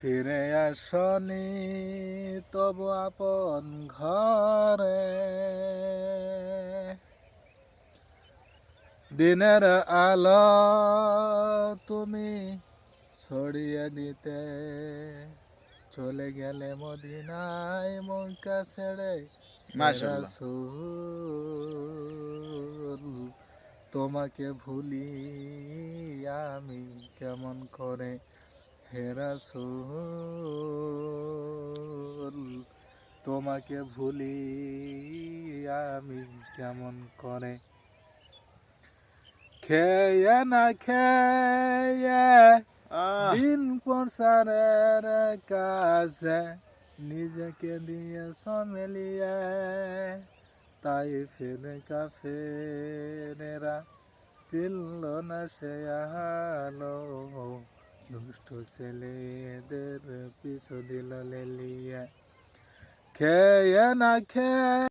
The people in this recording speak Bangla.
ফিরে আসনি তবু আপন ঘরে, দিনের আলো তুমি ছড়িয়ে দিতে চলে গেলে মদিনায় মক্কা ছেড়ে। হে মাশাআল্লাহ। রাসূল তোমাকে ভুলি আমি কেমন করে, হে রাসূল তোমাকে ভুলি আমি কেমন করে। খেয়ে না খেয়ে আহ দিন প্রসারের কাছে নিজেকে দিয়ে সমেলিয়ে, তাই ফের কাফেরেরা চিনল না সে আলো, দুষ্ট ছেলেদের পিছু দিল লেলিয়ে। খেয়ে না খেয়ে